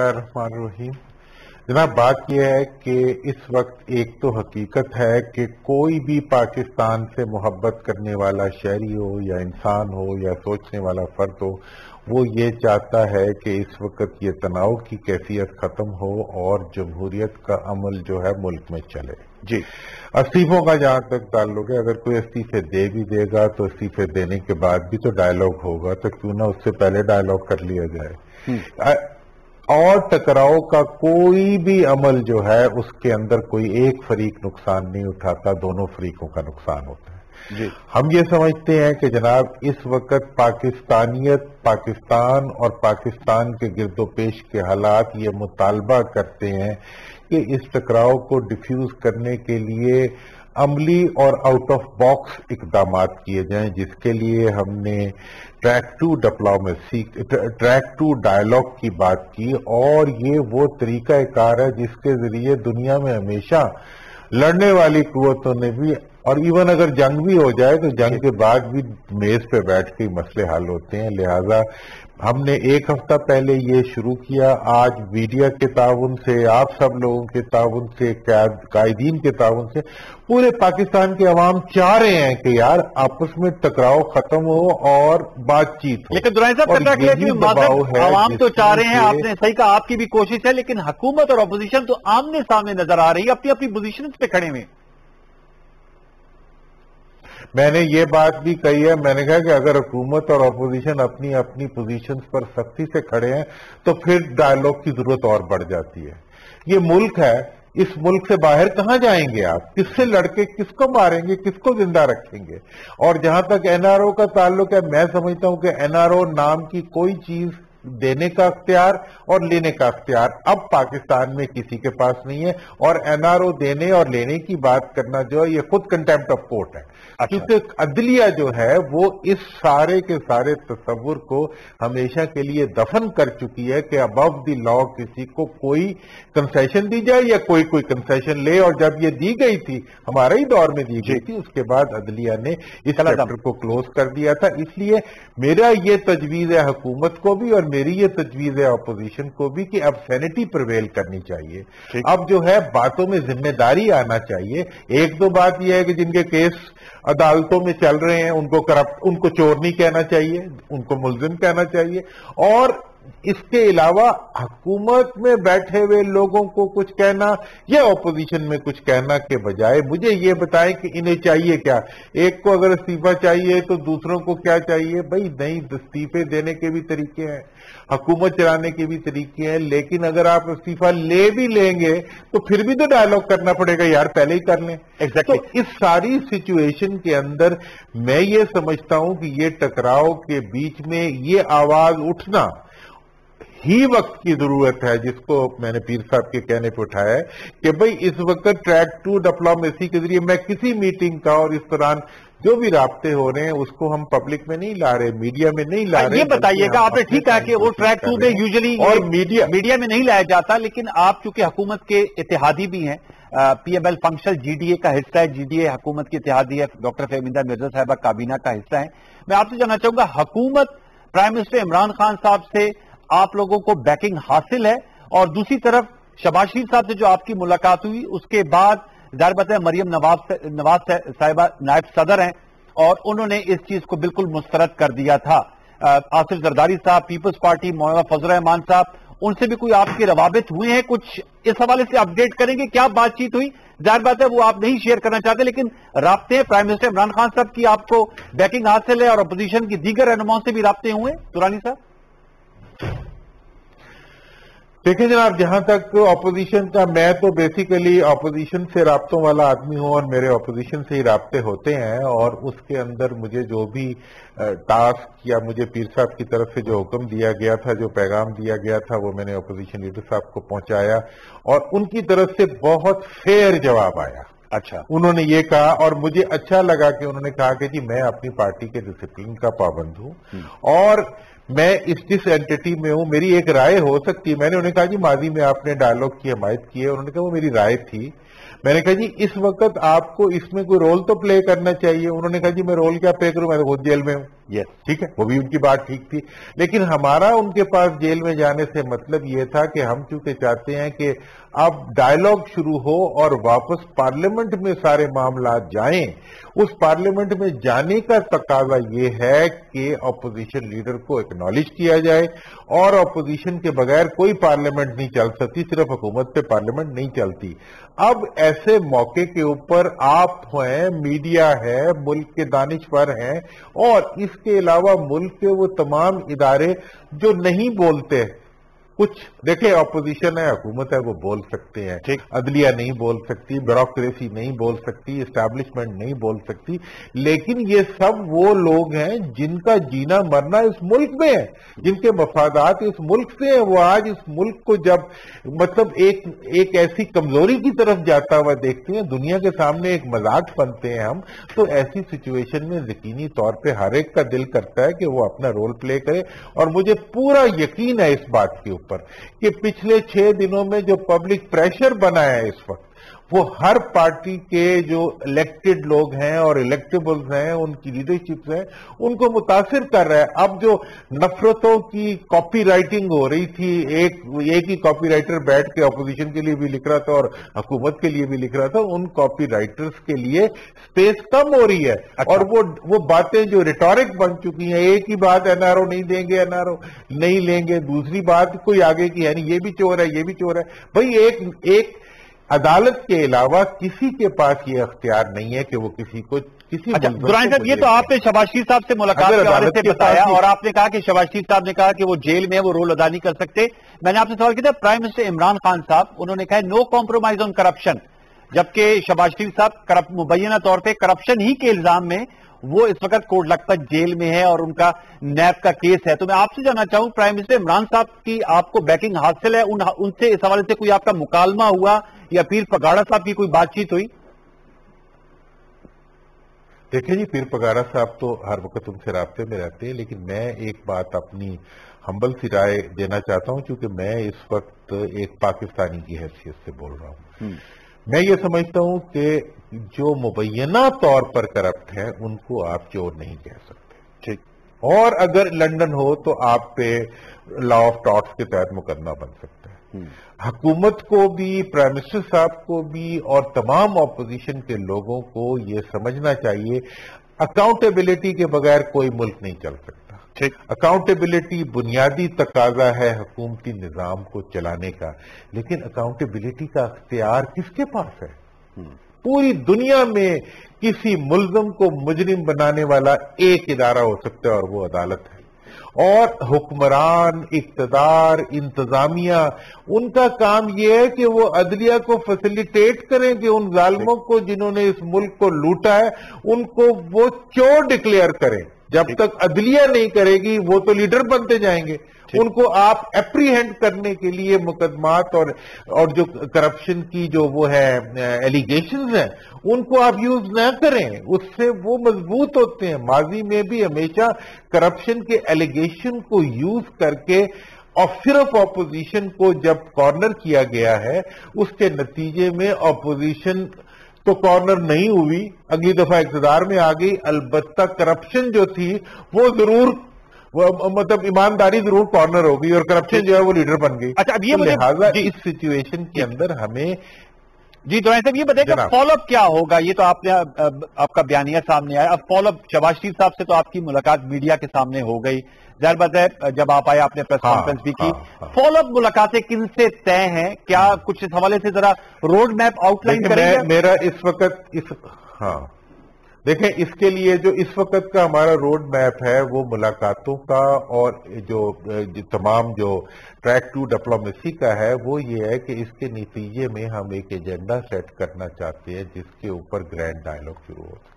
الرحمن الرحیم۔ جناب، بات یہ ہے کہ اس وقت ایک تو حقیقت ہے کہ کوئی بھی پاکستان سے محبت کرنے والا شہری ہو یا انسان ہو یا سوچنے والا فرد ہو، وہ یہ چاہتا ہے کہ اس وقت یہ تناؤ کی کیفیت ختم ہو اور جمہوریت کا عمل جو ہے ملک میں چلے۔ جی، استعفوں کا جہاں تک تعلق ہے، اگر کوئی استعفے دے بھی دے گا تو استعفے دینے کے بعد بھی تو ڈائیلاگ ہوگا، تو کیوں نہ اس سے پہلے ڈائیلاگ کر لیا جائے۔ اور ٹکراؤ کا کوئی بھی عمل جو ہے اس کے اندر کوئی ایک فریق نقصان نہیں اٹھاتا، دونوں فریقوں کا نقصان ہوتا ہے۔ جی، ہم یہ سمجھتے ہیں کہ جناب اس وقت پاکستانیت، پاکستان اور پاکستان کے گرد و پیش کے حالات یہ مطالبہ کرتے ہیں کہ اس ٹکراؤ کو ڈیفیوز کرنے کے لیے عملی اور آؤٹ آف باکس اقدامات کیے جائیں، جس کے لیے ہم نے track two diplomacy, track two dialogue کی بات کی، اور یہ وہ طریقہ کار ہے جس کے ذریعے دنیا میں ہمیشہ لڑنے والی قوتوں نے بھی، اور ایون اگر جنگ بھی ہو جائے تو جنگ کے بعد بھی میز پہ بیٹھ کے مسئلے حل ہوتے ہیں۔ لہذا ہم نے ایک ہفتہ پہلے یہ شروع کیا، آج میڈیا کے تعاون سے، آپ سب لوگوں کے تعاون سے، قائدین کے تعاون سے پورے پاکستان کے عوام چاہ رہے ہیں کہ یار آپس میں ٹکراؤ ختم ہو اور بات چیت ہو۔ لیکن درانی صاحب عوام تو چاہ رہے ہیں، آپ نے صحیح کہا، آپ کی بھی کوشش ہے، لیکن حکومت اور اپوزیشن تو آمنے سامنے نظر آ رہی ہے، اپنی اپنی پوزیشنز پہ کھڑے ہوئے۔ میں نے یہ بات بھی کہی ہے، میں نے کہا کہ اگر حکومت اور اپوزیشن اپنی اپنی پوزیشنز پر سختی سے کھڑے ہیں تو پھر ڈائیلاگ کی ضرورت اور بڑھ جاتی ہے۔ یہ ملک ہے، اس ملک سے باہر کہاں جائیں گے آپ؟ کس سے لڑ کے کس کو ماریں گے، کس کو زندہ رکھیں گے؟ اور جہاں تک این آر او کا تعلق ہے، میں سمجھتا ہوں کہ این آر او نام کی کوئی چیز دینے کا اختیار اور لینے کا اختیار اب پاکستان میں کسی کے پاس نہیں ہے، اور این آر او دینے اور لینے کی بات کرنا جو ہے یہ خود کنٹیمپٹ آف کورٹ ہے، کیونکہ عدلیہ جو ہے وہ اس سارے کے سارے تصور کو ہمیشہ کے لیے دفن کر چکی ہے کہ ابو دی لا کسی کو کوئی کنسیشن دی جائے یا کوئی کنسیشن لے، اور جب یہ دی گئی تھی ہمارے ہی دور میں دی گئی تھی، اس کے بعد عدلیہ نے اس چیپٹر کو کلوز کر دیا تھا۔ اس لیے میرا یہ تجویز ہے حکومت کو بھی اور میری یہ تجویز ہے اپوزیشن کو بھی کہ اب سینٹی پرویل کرنی چاہیے، اب جو ہے باتوں میں ذمہ داری آنا چاہیے۔ ایک دو بات یہ ہے کہ جن کے کیس عدالتوں میں چل رہے ہیں ان کو کرپٹ، ان کو چور نہیں کہنا چاہیے، ان کو ملزم کہنا چاہیے، اور اس کے علاوہ حکومت میں بیٹھے ہوئے لوگوں کو کچھ کہنا یا اپوزیشن میں کچھ کہنا کے بجائے مجھے یہ بتائیں کہ انہیں چاہیے کیا۔ ایک کو اگر استعفیٰ چاہیے تو دوسروں کو کیا چاہیے؟ بھائی نہیں، استعفے دینے کے بھی طریقے ہیں، حکومت چلانے کے بھی طریقے ہیں، لیکن اگر آپ استعفیٰ لے بھی لیں گے تو پھر بھی تو ڈائیلاگ کرنا پڑے گا، یار پہلے ہی کر لیں۔ تو اس ساری سچویشن کے اندر میں یہ سمجھتا ہوں کہ یہ ٹکراؤ کے بیچ میں یہ آواز اٹھنا ہی وقت کی ضرورت ہے، جس کو میں نے پیر صاحب کے کہنے پہ اٹھایا ہے کہ بھئی اس وقت ٹریک ٹو ڈپلومیسی کے ذریعے میں کسی میٹنگ کا اور اس دوران جو بھی رابطے ہو رہے ہیں اس کو ہم پبلک میں نہیں لا رہے، میڈیا میں نہیں لا رہے۔ یہ بتائیے گا، آپ نے ٹھیک کہا کہ وہ ٹریک ٹو میں یوزلی اور میڈیا میں نہیں لایا جاتا، لیکن آپ چونکہ حکومت کے اتحادی بھی ہیں، P M L function G D A کا حصہ ہے، جی ڈی اے حکومت کی اتحادی ہے، ڈاکٹر فہمیدہ مرزا صاحبہ کابینہ کا حصہ ہیں۔ میں آپ سے جاننا چاہوں گا، حکومت پرائم منسٹر عمران خان صاحب سے آپ لوگوں کو بیکنگ حاصل ہے، اور دوسری طرف شہباز شریف صاحب سے جو آپ کی ملاقات ہوئی اس کے بعد ظاہر بات ہے مریم نواز صاحبہ نائب صدر ہیں اور انہوں نے اس چیز کو بالکل مسترد کر دیا تھا۔ آصف زرداری صاحب، پیپلز پارٹی، مولانا فضل الرحمان صاحب، ان سے بھی کوئی آپ کے روابط ہوئے ہیں؟ کچھ اس حوالے سے اپڈیٹ کریں گے، کیا بات چیت ہوئی؟ ظاہر بات ہے وہ آپ نہیں شیئر کرنا چاہتے، لیکن رابطے ہیں پرائم منسٹر عمران خان صاحب کی، آپ کو بیکنگ حاصل ہے، اور اپوزیشن کی دیگر رہنماؤں سے بھی رابطے ہوئے درانی صاحب؟ دیکھیں جناب، جہاں تک اپوزیشن کا، میں تو بیسیکلی اپوزیشن سے رابطوں والا آدمی ہوں اور میرے اپوزیشن سے ہی رابطے ہوتے ہیں، اور اس کے اندر مجھے جو بھی ٹاسک یا مجھے پیر صاحب کی طرف سے جو حکم دیا گیا تھا، جو پیغام دیا گیا تھا، وہ میں نے اپوزیشن لیڈر صاحب کو پہنچایا، اور ان کی طرف سے بہت فیئر جواب آیا۔ اچھا، انہوں نے یہ کہا، اور مجھے اچھا لگا کہ انہوں نے کہا کہ جی میں اپنی پارٹی کے ڈسپلن کا پابند ہوں اور میں اس جس اینٹی میں ہوں، میری ایک رائے ہو سکتی ہے۔ میں نے انہیں کہا جی ماضی میں آپ نے ڈائیلاگ کی حمایت کی ہے، انہوں نے کہا وہ میری رائے تھی، میں نے کہا جی اس وقت آپ کو اس میں کوئی رول تو پلے کرنا چاہیے. انہوں نے کہا جی میں رول کیا پلے کروں, میں تو خود جیل میں ہوں. ٹھیک ہے, وہ بھی ان کی بات ٹھیک تھی, لیکن ہمارا ان کے پاس جیل میں جانے سے مطلب یہ تھا کہ ہم چونکہ چاہتے ہیں کہ اب ڈائیلاگ شروع ہو اور واپس پارلیمنٹ میں سارے معاملات جائیں. اس پارلیمنٹ میں جانے کا تقاضا یہ ہے کہ اپوزیشن لیڈر کو ایکنالج کیا جائے, اور اپوزیشن کے بغیر کوئی پارلیمنٹ نہیں چل سکتی, صرف حکومت پہ پارلیمنٹ نہیں چلتی. اب ایسے موقع کے اوپر آپ ہیں, میڈیا ہے, ملک کے دانشور ہیں, اور اس کے علاوہ ملک کے وہ تمام ادارے جو نہیں بولتے. کچھ دیکھیں اپوزیشن ہے, حکومت ہے, وہ بول سکتے ہیں, عدلیہ نہیں بول سکتی, بیوروکریسی نہیں بول سکتی, اسٹیبلشمنٹ نہیں بول سکتی, لیکن یہ سب وہ لوگ ہیں جن کا جینا مرنا اس ملک میں ہے, جن کے مفادات اس ملک سے ہیں. وہ آج اس ملک کو جب مطلب ایک ایسی کمزوری کی طرف جاتا ہوا دیکھتے ہیں, دنیا کے سامنے ایک مذاق بنتے ہیں ہم, تو ایسی سچویشن میں یقینی طور پہ ہر ایک کا دل کرتا ہے کہ وہ اپنا رول پلے کرے. اور مجھے پورا یقین ہے اس بات کے اوپر کہ پچھلے 6 دنوں میں جو پبلک پریشر بنا ہے اس وقت, وہ ہر پارٹی کے جو الیکٹڈ لوگ ہیں اور الیکٹیبلز ہیں, ان کی لیڈرشپس ہیں, ان کو متاثر کر رہا ہے. اب جو نفرتوں کی کاپی رائٹنگ ہو رہی تھی, ایک ہی کاپی رائٹر بیٹھ کے اپوزیشن کے لیے بھی لکھ رہا تھا اور حکومت کے لیے بھی لکھ رہا تھا, ان کاپی رائٹرز کے لیے سپیس کم ہو رہی ہے. اور وہ باتیں جو ریٹورک بن چکی ہیں, ایک ہی بات این آر او نہیں دیں گے, این آر او نہیں لیں گے, دوسری بات کوئی آگے کی ہے نہیں, یہ بھی چور ہے, یہ بھی چور ہے. بھائی ایک عدالت کے علاوہ کسی کے پاس یہ اختیار نہیں ہے کہ وہ کسی کو کسی. دورانی صاحب, یہ تو آپ نے شہباز شریف صاحب سے ملاقات کے حوالے سے بتایا, اور آپ نے کہا کہ شہباز شریف صاحب نے کہا کہ وہ جیل میں وہ رول ادا نہیں کر سکتے. میں نے آپ سے سوال کیا تھا, پرائم منسٹر عمران خان صاحب, انہوں نے کہا نو کمپرومائز آن کرپشن, جبکہ شہباز شریف صاحب مبینہ طور پہ کرپشن ہی کے الزام میں وہ اس وقت کوٹ لکھپت جیل میں ہے اور ان کا نیب کا کیس ہے. تو میں آپ سے جاننا چاہوں, پرائم منسٹر عمران صاحب کی آپ کو بیکنگ حاصل ہے, ان سے اس حوالے سے کوئی آپ کا مکالمہ ہوا یا پیر پگاڑا صاحب کی کوئی بات چیت ہوئی؟ دیکھیں جی, پیر پگاڑا صاحب تو ہر وقت ان سے رابطے میں رہتے ہیں, لیکن میں ایک بات اپنی ہمبل سی رائے دینا چاہتا ہوں, کیونکہ میں اس وقت ایک پاکستانی کی حیثیت سے بول رہا ہوں. میں یہ سمجھتا ہوں کہ جو مبینہ طور پر کرپٹ ہیں ان کو آپ چور نہیں کہہ سکتے. ٹھیک, اور اگر لندن ہو تو آپ پہ لا آف ٹارٹس کے تحت مقدمہ بن سکتا ہے. حکومت کو بھی, پرائم منسٹر صاحب کو بھی, اور تمام اپوزیشن کے لوگوں کو یہ سمجھنا چاہیے اکاؤنٹیبلٹی کے بغیر کوئی ملک نہیں چل سکتا. اکاؤنٹیبلٹی بنیادی تقاضا ہے حکومتی نظام کو چلانے کا, لیکن اکاؤنٹیبلٹی کا اختیار کس کے پاس ہے؟ پوری دنیا میں کسی ملزم کو مجرم بنانے والا ایک ادارہ ہو سکتا ہے, اور وہ عدالت ہے. اور حکمران, اقتدار, انتظامیہ, ان کا کام یہ ہے کہ وہ عدلیہ کو فیسیلیٹیٹ کریں, کہ ان ظالموں کو جنہوں نے اس ملک کو لوٹا ہے ان کو وہ چور ڈکلیئر کریں. جب تک عدلیہ نہیں کرے گی وہ تو لیڈر بنتے جائیں گے. ان کو آپ اپریہینڈ کرنے کے لیے مقدمات اور جو کرپشن کی جو وہ ہے ایلیگیشنز ہیں, ان کو آپ یوز نہ کریں, اس سے وہ مضبوط ہوتے ہیں. ماضی میں بھی ہمیشہ کرپشن کے ایلیگیشن کو یوز کر کے اور صرف اپوزیشن کو جب کارنر کیا گیا ہے, اس کے نتیجے میں اپوزیشن تو کارنر نہیں ہوئی, اگلی دفعہ اقتدار میں آ گئی. البتہ کرپشن جو تھی وہ ضرور مطلب ایمانداری ضرور کارنر ہو گئی, اور کرپشن جو ہے وہ لیڈر بن گئی. اچھا, اب یہ لہٰذا اس سچویشن کے اندر ہمیں جی دورانی صاحب یہ بتائیں کہ فالو اپ کیا ہوگا. یہ تو آپ کا بیانیہ سامنے آیا, اب فالو اپ شہباز شریف صاحب سے تو آپ کی ملاقات میڈیا کے سامنے ہو گئی, ظاہر بات ہے جب آپ آئے آپ نے پریس کانفرنس بھی کی. فالو اپ ملاقاتیں کن سے طے ہیں, کیا کچھ اس حوالے سے ذرا روڈ میپ آؤٹ لائن کریں گے؟ میرا اس وقت دیکھیں, اس کے لیے جو اس وقت کا ہمارا روڈ میپ ہے وہ ملاقاتوں کا اور جو تمام جو ٹریک ٹو ڈپلومیسی کا ہے, وہ یہ ہے کہ اس کے نتیجے میں ہم ایک ایجنڈا سیٹ کرنا چاہتے ہیں جس کے اوپر گرینڈ ڈائیلاگ شروع ہو سکے.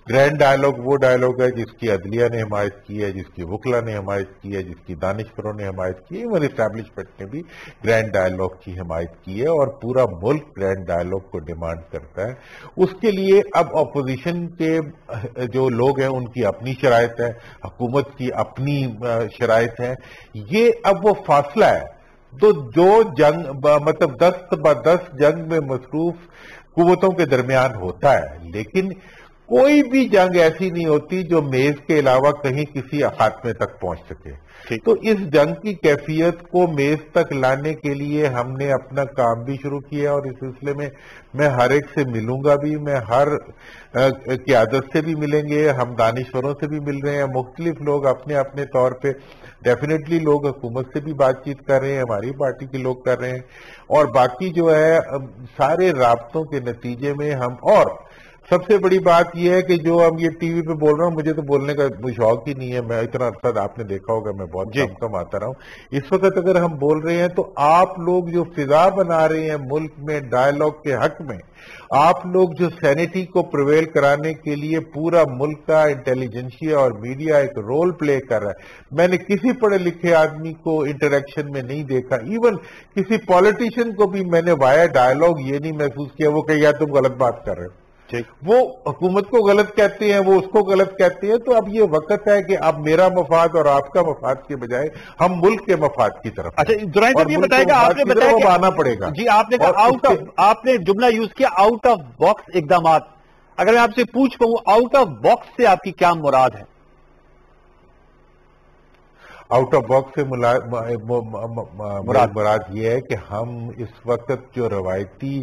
گرینڈ ڈائیلاگ وہ ڈائیلاگ ہے جس کی عدلیہ نے حمایت کی ہے, جس کی وکلا نے حمایت کی ہے, جس کی دانشوروں نے حمایت کی ہے, ایون اسٹیبلشمنٹ نے بھی گرینڈ ڈائیلاگ کی حمایت کی ہے, اور پورا ملک گرینڈ ڈائیلاگ کو ڈیمانڈ کرتا ہے. اس کے لیے اب اپوزیشن کے جو لوگ ہیں ان کی اپنی شرائط ہے, حکومت کی اپنی شرائط ہے. یہ اب وہ فاصلہ ہے تو جو جنگ مطلب 10 جنگ میں مصروف قوتوں کے درمیان ہوتا ہے، لیکن کوئی بھی جنگ ایسی نہیں ہوتی جو میز کے علاوہ کہیں کسی خاتمے تک پہنچ سکے. تو اس جنگ کی کیفیت کو میز تک لانے کے لیے ہم نے اپنا کام بھی شروع کیا، اور اس سلسلے میں میں ہر ایک سے ملوں گا بھی، میں ہر قیادت سے بھی ملیں گے، ہم دانشوروں سے بھی مل رہے ہیں، مختلف لوگ اپنے اپنے طور پہ، ڈیفینیٹلی لوگ حکومت سے بھی بات چیت کر رہے ہیں، ہماری پارٹی کے لوگ کر رہے ہیں، اور باقی جو ہے سارے رابطوں کے نتیجے میں ہم، اور سب سے بڑی بات یہ ہے کہ جو ہم یہ ٹی وی پہ بول رہا ہوں، مجھے تو بولنے کا شوق ہی نہیں ہے، میں اتنا عرصہ آپ نے دیکھا ہوگا میں بہت کم آتا رہا ہوں. اس وقت اگر ہم بول رہے ہیں تو آپ لوگ جو فضا بنا رہے ہیں ملک میں ڈائیلاگ کے حق میں، آپ لوگ جو سینٹی کو پریویل کرانے کے لیے پورا ملک کا انٹیلیجنسیا اور میڈیا ایک رول پلے کر رہا ہے. میں نے کسی پڑھے لکھے آدمی کو انٹریکشن میں نہیں دیکھا، ایون کسی پولیٹیشین کو بھی میں نے وایا ڈائیلاگ یہ نہیں محسوس کیا وہ کہ یار تم غلط بات کر رہے ہو. وہ حکومت کو غلط کہتے ہیں، وہ اس کو غلط کہتے ہیں. تو اب یہ وقت ہے کہ اب میرا مفاد اور آپ کا مفاد کے بجائے ہم ملک کے مفاد کی طرف. اچھا درائم صاحب یہ بتائے گا، آپ نے بتایا کہ آنا پڑے گا. جی آپ نے کہا آپ نے جملہ یوز کیا آؤٹ آف باکس اقدامات. اگر میں آپ سے پوچھ پاؤں آؤٹ آف باکس سے آپ کی کیا مراد ہے؟ آؤٹ آف باکس سے مراد یہ ہے کہ ہم اس وقت جو روایتی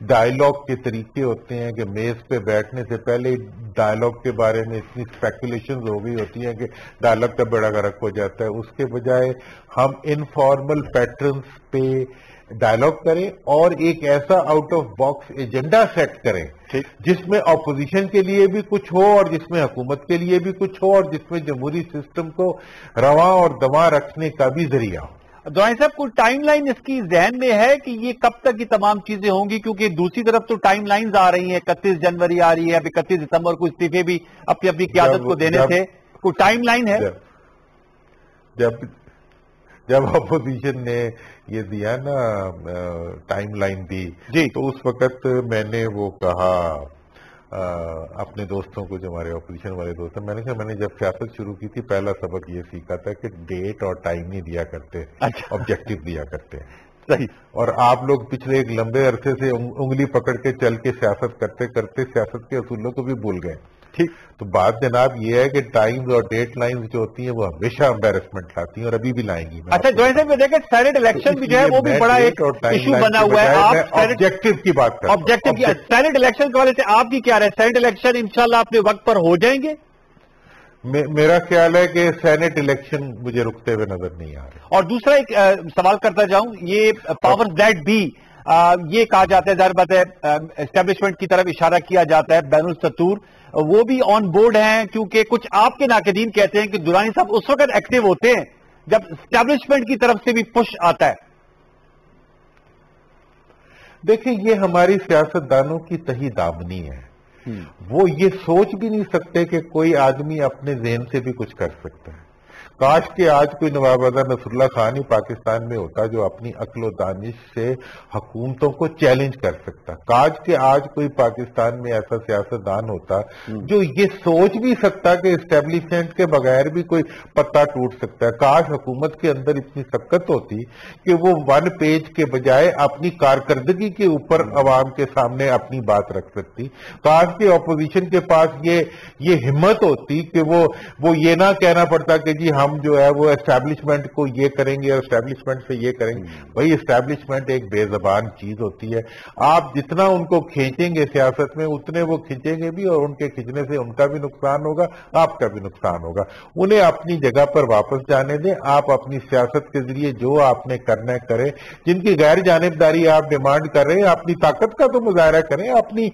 ڈائیلاگ کے طریقے ہوتے ہیں کہ میز پہ بیٹھنے سے پہلے ڈائیلاگ کے بارے میں اتنی اسپیکولیشنز ہو گئی ہوتی ہیں کہ ڈائیلاگ کا بیڑا غرق ہو جاتا ہے، اس کے بجائے ہم انفارمل پیٹرنز پہ ڈائیلاگ کریں اور ایک ایسا out of box agenda set کریں جس میں اپوزیشن کے لیے بھی کچھ ہو اور جس میں حکومت کے لیے بھی کچھ ہو اور جس میں جمہوری سسٹم کو رواں اور دواں رکھنے کا بھی ذریعہ ہو. درائم صاحب کوئی ٹائم لائن اس کی ذہن میں ہے کہ یہ کب تک یہ تمام چیزیں ہوں گی؟ کیونکہ دوسری طرف تو ٹائم لائنز آ رہی ہیں، 31 جنوری آ رہی ہے، اب 31 دسمبر کو استعفے بھی اپنی اپنی قیادت کو دینے تھے. کوئی ٹائم لائن ہے؟ جب اپوزیشن نے یہ دیا نا ٹائم لائن دی جی تو اس وقت میں نے وہ کہا اپنے دوستوں کو جو ہمارے اپوزیشن والے دوست ہیں، میں نے کہا میں نے جب سیاست شروع کی تھی پہلا سبق یہ سیکھا تھا کہ ڈیٹ اور ٹائم نہیں دیا کرتے، آبجیکٹو دیا کرتے. صحیح. اور آپ لوگ پچھلے ایک لمبے عرصے سے انگلی پکڑ کے چل کے سیاست کرتے کرتے سیاست کے اصولوں کو بھی بھول گئے. ٹھیک. تو بات جناب یہ ہے کہ ٹائمز اور ڈیٹ لائنز جو ہوتی ہیں وہ ہمیشہ امبیرسمنٹ لاتی ہیں اور ابھی بھی لائیں گی. اچھا جوائن صاحب دیکھیں سینٹ الیکشن بھی جو ہے وہ بھی بڑا ایک ایشو بنا ہوا ہے. آپ آبجیکٹو کی بات کریں، آبجیکٹو کی سینٹ الیکشن کے والے سے آپ کی کیا رہے؟ سینٹ الیکشن انشاءاللہ اپنے وقت پر ہو جائیں گے؟ میرا خیال ہے کہ سینٹ الیکشن مجھے رکتے ہوئے نظر نہیں آ رہے. اور دوسرا ایک سوال کرتا جاؤں، یہ پاور دیٹ بھی یہ کہا جاتا ہے، ظاہر بات ہے اسٹیبلشمنٹ کی طرف اشارہ کیا جاتا ہے، بین السطور وہ بھی آن بورڈ ہیں، کیونکہ کچھ آپ کے ناقدین کہتے ہیں کہ درانی صاحب اس وقت ایکٹیو ہوتے ہیں جب اسٹیبلشمنٹ کی طرف سے بھی پش آتا ہے. دیکھیں یہ ہماری سیاستدانوں کی تہی دامنی ہے، وہ یہ سوچ بھی نہیں سکتے کہ کوئی آدمی اپنے ذہن سے بھی کچھ کر سکتا ہے. کاش کہ آج کوئی نواب رضا نصر اللہ خان ہی پاکستان میں ہوتا جو اپنی عقل و دانش سے حکومتوں کو چیلنج کر سکتا. کاش کہ آج کوئی پاکستان میں ایسا سیاستدان ہوتا جو یہ سوچ بھی سکتا کہ اسٹیبلشمنٹ کے بغیر بھی کوئی پتا ٹوٹ سکتا ہے. کاش حکومت کے اندر اتنی سخت ہوتی کہ وہ 1 پیج کے بجائے اپنی کارکردگی کے اوپر عوام کے سامنے اپنی بات رکھ سکتی. کاش کہ اپوزیشن کے پاس یہ ہمت ہوتی کہ وہ یہ نہ کہنا پڑتا کہ جی ہم جو ہے وہ اسٹیبلشمنٹ کو یہ کریں گے اور اسٹیبلشمنٹ سے یہ کریں گے. بھائی اسٹیبلشمنٹ ایک بے زبان چیز ہوتی ہے، آپ جتنا ان کو کھینچیں گے سیاست میں اتنے وہ کھینچیں گے بھی، اور ان کے کھینچنے سے ان کا بھی نقصان ہوگا، آپ کا بھی نقصان ہوگا. انہیں اپنی جگہ پر واپس جانے دیں. آپ اپنی سیاست کے ذریعے جو آپ نے کرنا ہے کریں. جن کی غیر جانبداری آپ ڈیمانڈ کر رہے ہیں اپنی طاقت کا تو مظاہرہ کریں، اپنی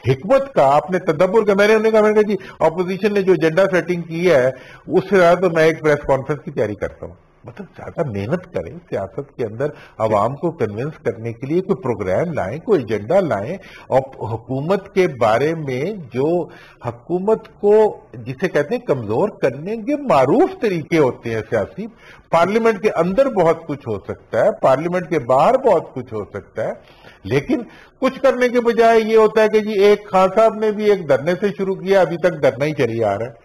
حکمت کا، اپنے تدبر کا. میں نے انہیں کہا جی اپوزیشن نے جو ایجنڈا سیٹنگ کی ہے اس سے زیادہ تو میں ایک پریس کانفرنس کی تیاری کرتا ہوں. مطلب زیادہ محنت کریں سیاست کے اندر، عوام کو کنونس کرنے کے لیے کوئی پروگرام لائیں، کوئی ایجنڈا لائیں، اور حکومت کے بارے میں جو حکومت کو جسے کہتے ہیں کمزور کرنے کے معروف طریقے ہوتے ہیں سیاسی. پارلیمنٹ کے اندر بہت کچھ ہو سکتا ہے، پارلیمنٹ کے باہر بہت کچھ ہو سکتا ہے، لیکن کچھ کرنے کے بجائے یہ ہوتا ہے کہ جی ایک خان صاحب نے بھی ایک دھرنے سے شروع کیا، ابھی تک دھرنا ہی چلی آ رہا ہے.